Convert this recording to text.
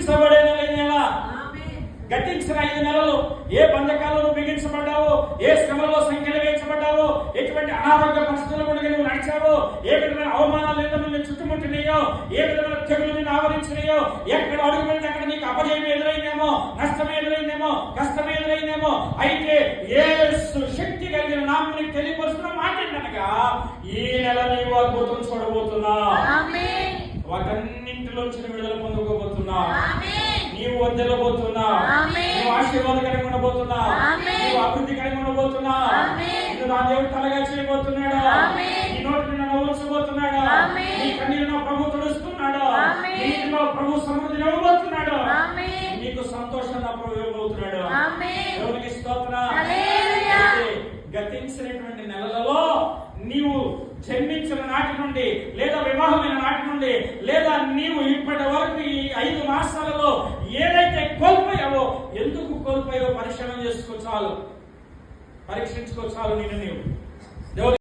బిగించబడిన నెల, గతించిన 5 నెలలు ఏ బంధకాలలో బిగించబడ్డావో, ఏ శ్రమలో సంఖ్యలు వేయించబడ్డావో, ఎటువంటి అనారోగ్య పరిస్థితులు కూడా నువ్వు నడిచావో, ఏ విధమైన అవమానాలు ఏదో నిన్ను చుట్టుముట్టినాయో, ఏ విధమైన తెగులు నిన్ను ఆవరించినాయో, ఎక్కడ అడుగు పెడితే అక్కడ నీకు అపజయం ఎదురైందేమో, నష్టం ఎదురైందేమో, కష్టం ఎదురైందేమో, అయితే యేసు శక్తి కలిగిన నామం నీకు తెలియపరుస్తున్న మాట ఏంటనగా ఈ నెల నీవు అద్భుతం చూడబోతున్నావు. వాటన్నింటిలోంచి విడుదల పొందుకోబోతున్నావు. నీవు వద్దలబోతున్నావు. నీవు ఆశీర్వాదకరంగా ఉండబోతున్నావు. నీవు అభివృద్ధికరంగా ఉండబోతున్నావు. నీవు నా దేవుడు తలగా చేయబోతున్నాడు. నీ నోటి నిన్ను నవ్వుచబోతున్నాడు. నీ కన్నీరులో ప్రభు తుడుస్తున్నాడు. నీలో ప్రభు సమృద్ధిని ఇవ్వబోతున్నాడు. నీకు సంతోషం నా ప్రభు ఇవ్వబోతున్నాడు. దేవునికి స్తోత్రం. గతించినటువంటి నెలలలో నీవు జన్మించిన నాటి నుండి, లేదా వివాహమైన నాటి నుండి, లేదా నీవు ఇప్పటి వరకు ఈ 5 మాసాలలో ఏదైతే కోల్పోయావో, ఎందుకు కోల్పోయావో పరీక్షణ చేసుకో చాలు, పరీక్షించుకో చాలు. నీవు